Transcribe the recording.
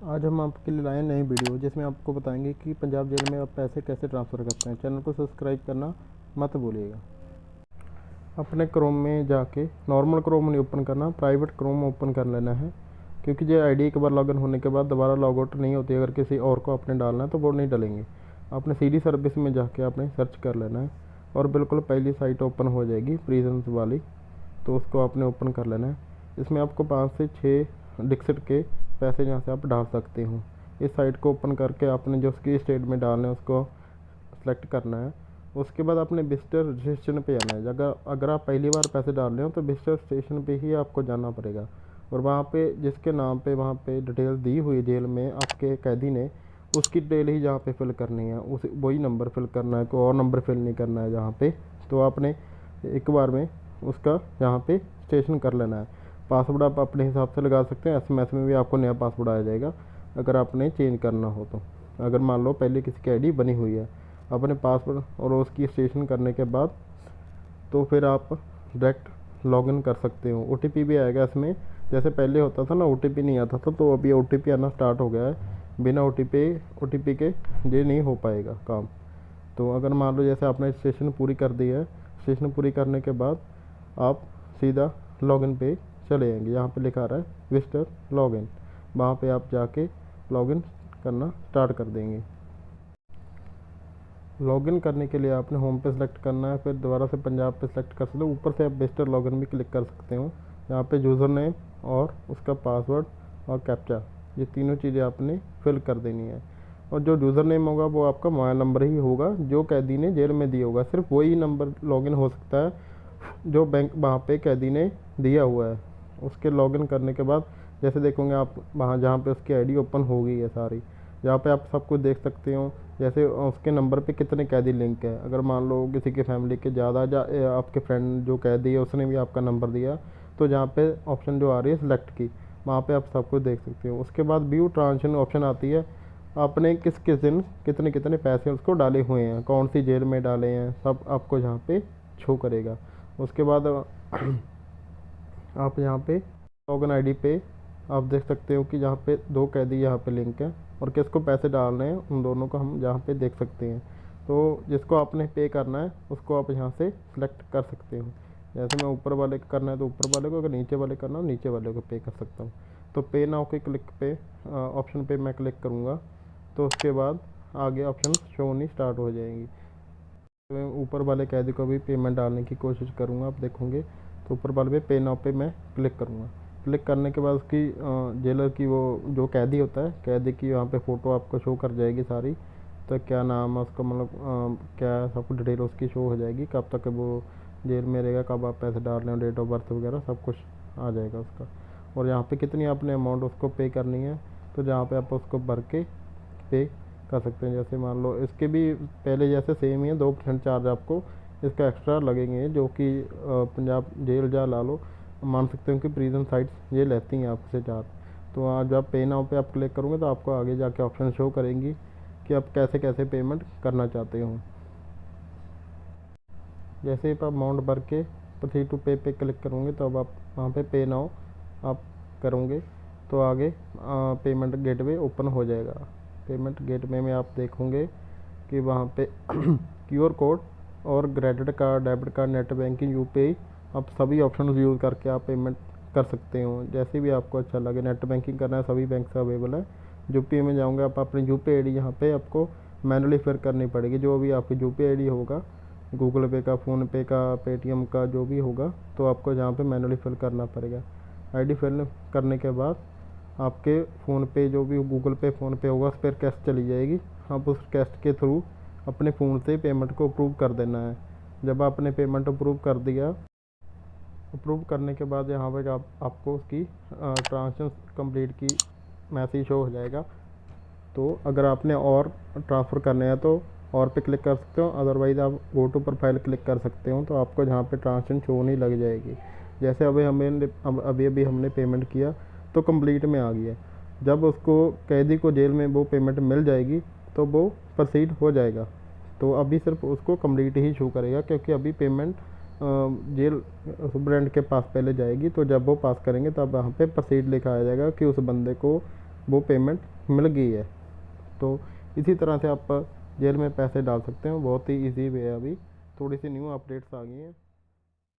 आज हम आपके लिए लाए नई वीडियो जिसमें आपको बताएंगे कि पंजाब जेल में आप पैसे कैसे ट्रांसफ़र करते हैं। चैनल को सब्सक्राइब करना मत भूलिएगा। अपने क्रोम में जाके नॉर्मल क्रोम नहीं ओपन करना, प्राइवेट क्रोम ओपन कर लेना है, क्योंकि ये आईडी एक बार लॉगिन होने के बाद दोबारा लॉग आउट नहीं होती। अगर किसी और को आपने डालना है तो वो नहीं डलेंगे। आपने सीडी सर्विस में जाके आपने सर्च कर लेना है और बिल्कुल पहली साइट ओपन हो जाएगी प्रिजन्स वाली, तो उसको आपने ओपन कर लेना है। इसमें आपको 5 से 6 डिजिट के पैसे जहाँ से आप डाल सकते हो। इस साइट को ओपन करके आपने जो उसकी स्टेट में डालना है उसको सेलेक्ट करना है। उसके बाद आपने विजिटर रजिस्ट्रेशन पे जाना है। अगर आप पहली बार पैसे डाल रहे हो तो विजिटर स्टेशन पे ही आपको जाना पड़ेगा और वहाँ पे जिसके नाम पे वहाँ पे डिटेल दी हुई जेल में आपके कैदी ने, उसकी डिटेल ही जहाँ पे फिल करनी है, उस वही नंबर फिल करना है, कोई और नंबर फिल नहीं करना है जहाँ पे। तो आपने एक बार में उसका यहाँ पे स्टेशन कर लेना है। पासवर्ड आप अपने हिसाब से लगा सकते हैं। एसएमएस में भी आपको नया पासवर्ड आ जाएगा अगर आपने चेंज करना हो तो। अगर मान लो पहले किसी की आईडी बनी हुई है, अपने पासवर्ड और उसकी स्टेशन करने के बाद तो फिर आप डायरेक्ट लॉगिन कर सकते हो। ओटीपी भी आएगा इसमें। जैसे पहले होता था ना, ओटीपी नहीं आता था, तो अभी ओटीपी आना स्टार्ट हो गया है। बिना ओटीपी के ये नहीं हो पाएगा काम। तो अगर मान लो जैसे आपने स्टेशन पूरी कर दी है, स्टेशन पूरी करने के बाद आप सीधा लॉगिन पे चले जाएंगे। यहाँ पे लिखा रहा है विजिटर लॉगिन, वहाँ पे आप जाके लॉगिन करना स्टार्ट कर देंगे। लॉगिन करने के लिए आपने होम पे सेलेक्ट करना है, फिर दोबारा से पंजाब पे सेलेक्ट कर सकते हो। ऊपर से आप विजिटर लॉगिन भी क्लिक कर सकते हो। यहाँ पे यूज़र नेम और उसका पासवर्ड और कैप्चा, ये तीनों चीज़ें आपने फिल कर देनी है। और जो यूज़र नेम होगा वो आपका मोबाइल नंबर ही होगा जो कैदी ने जेल में दिया होगा। सिर्फ वही नंबर लॉगिन हो सकता है जो बैंक वहाँ पे कैदी ने दिया हुआ है। उसके लॉगिन करने के बाद जैसे देखोगे आप वहाँ जहाँ पे उसकी आईडी ओपन हो गई है सारी, जहाँ पे आप सब कुछ देख सकते हो। जैसे उसके नंबर पे कितने कैदी लिंक है। अगर मान लो किसी की फैमिली के ज़्यादा आपके फ्रेंड जो कैदी है उसने भी आपका नंबर दिया, तो जहाँ पे ऑप्शन जो आ रही है सिलेक्ट की, वहाँ पे आप सब कुछ देख सकते हो। उसके बाद व्यू ट्रांजेक्शन ऑप्शन आती है, आपने किस किस दिन कितने कितने पैसे उसको डाले हुए हैं, कौन सी जेल में डाले हैं, सब आपको यहाँ पे शो करेगा। उसके बाद आप यहाँ पे लॉगिन आईडी पे आप देख सकते हो कि यहाँ पे 2 कैदी यहाँ पे लिंक है और किसको पैसे डालने हैं उन दोनों को हम यहाँ पे देख सकते हैं। तो जिसको आपने पे करना है उसको आप यहाँ से सिलेक्ट कर सकते हो। जैसे मैं ऊपर वाले को करना है तो ऊपर वाले को, अगर नीचे वाले करना हो नीचे वाले को पे कर सकता हूँ। तो पे नाउ के क्लिक पे ऑप्शन पे मैं क्लिक करूँगा तो उसके बाद आगे ऑप्शन शो होनी स्टार्ट हो जाएंगी। तो मैं ऊपर वाले कैदी को भी पेमेंट डालने की कोशिश करूँगा, आप देखोगे। तो ऊपर वाले पे नाउ पे मैं क्लिक करूँगा। क्लिक करने के बाद उसकी जेलर की वो जो कैदी होता है, कैदी की यहाँ पे फ़ोटो आपको शो कर जाएगी सारी। तो क्या नाम है उसका, मतलब क्या सब कुछ डिटेल उसकी शो हो जाएगी, कब तक वो जेल में रहेगा, कब आप पैसे डाल रहे हो, डेट ऑफ बर्थ वगैरह सब कुछ आ जाएगा उसका। और यहाँ पे कितनी आपने अमाउंट उसको पे करनी है, तो जहाँ पे आप उसको भर के पे कर सकते हैं। जैसे मान लो इसके भी पहले जैसे सेम ही है, 2% चार्ज आपको इसका एक्स्ट्रा लगेंगे, जो कि पंजाब जेल जा ला लो मान सकते हो कि प्रिजन साइट्स ये लेती हैं आपसे चार्ज। तो आज आप पे नाउ पे आप क्लिक करोगे तो आपको आगे जाके ऑप्शन शो करेंगी कि आप कैसे कैसे पेमेंट करना चाहते हो। जैसे ही आप अमाउंट भर के प्रोसीड टू पे पे क्लिक करोगे तो अब आप वहाँ पे नाउ आप करोगे तो आगे पेमेंट गेटवे ओपन हो जाएगा। पेमेंट गेटवे में आप देखोगे कि वहाँ पे क्यूआर कोड और credit card, debit card, net banking, UPI, आप सभी ऑप्शन यूज़ करके आप पेमेंट कर सकते हो जैसे भी आपको अच्छा लगे। नेट बैंकिंग करना है सभी बैंक से अवेलेबल है। यूपीआई में जाऊँगा आप अपनी यूपीआई आईडी यहाँ पे आपको मैनुअली फिर करनी पड़ेगी। जो भी आपकी यूपीआई आईडी होगा, गूगल पे का, फ़ोन पे का, पेटीएम का, जो भी होगा, तो आपको जहाँ पे मैनुअली फिल करना पड़ेगा। आईडी फिल करने के बाद आपके फ़ोन पे जो भी गूगल पे, फ़ोन पे होगा उस पर कैश चली जाएगी। आप उस कैश के थ्रू अपने फ़ोन से पेमेंट को अप्रूव कर देना है। जब आपने पेमेंट अप्रूव कर दिया, अप्रूव करने के बाद यहाँ पर आपको उसकी ट्रांजेक्शन कंप्लीट की मैसेज शो हो जाएगा। तो अगर आपने और ट्रांसफ़र करने हैं तो और पे क्लिक कर सकते हो, अदरवाइज़ आप गो टू प्रोफाइल क्लिक कर सकते हो। तो आपको जहाँ पे ट्रांजेक्शन शो नहीं लग जाएगी। जैसे अभी हमने पेमेंट किया तो कंप्लीट में आ गया। जब उसको कैदी को जेल में वो पेमेंट मिल जाएगी तो वो प्रोसीड हो जाएगा। तो अभी सिर्फ उसको कंप्लीट ही शो करेगा, क्योंकि अभी पेमेंट जेल सुपरेंट के पास पहले जाएगी। तो जब वो पास करेंगे तब वहाँ पे प्रोसीड लिखा आ जाएगा कि उस बंदे को वो पेमेंट मिल गई है। तो इसी तरह से आप जेल में पैसे डाल सकते हो, बहुत ही ईजी वे है। अभी थोड़ी सी न्यू अपडेट्स आ गई हैं।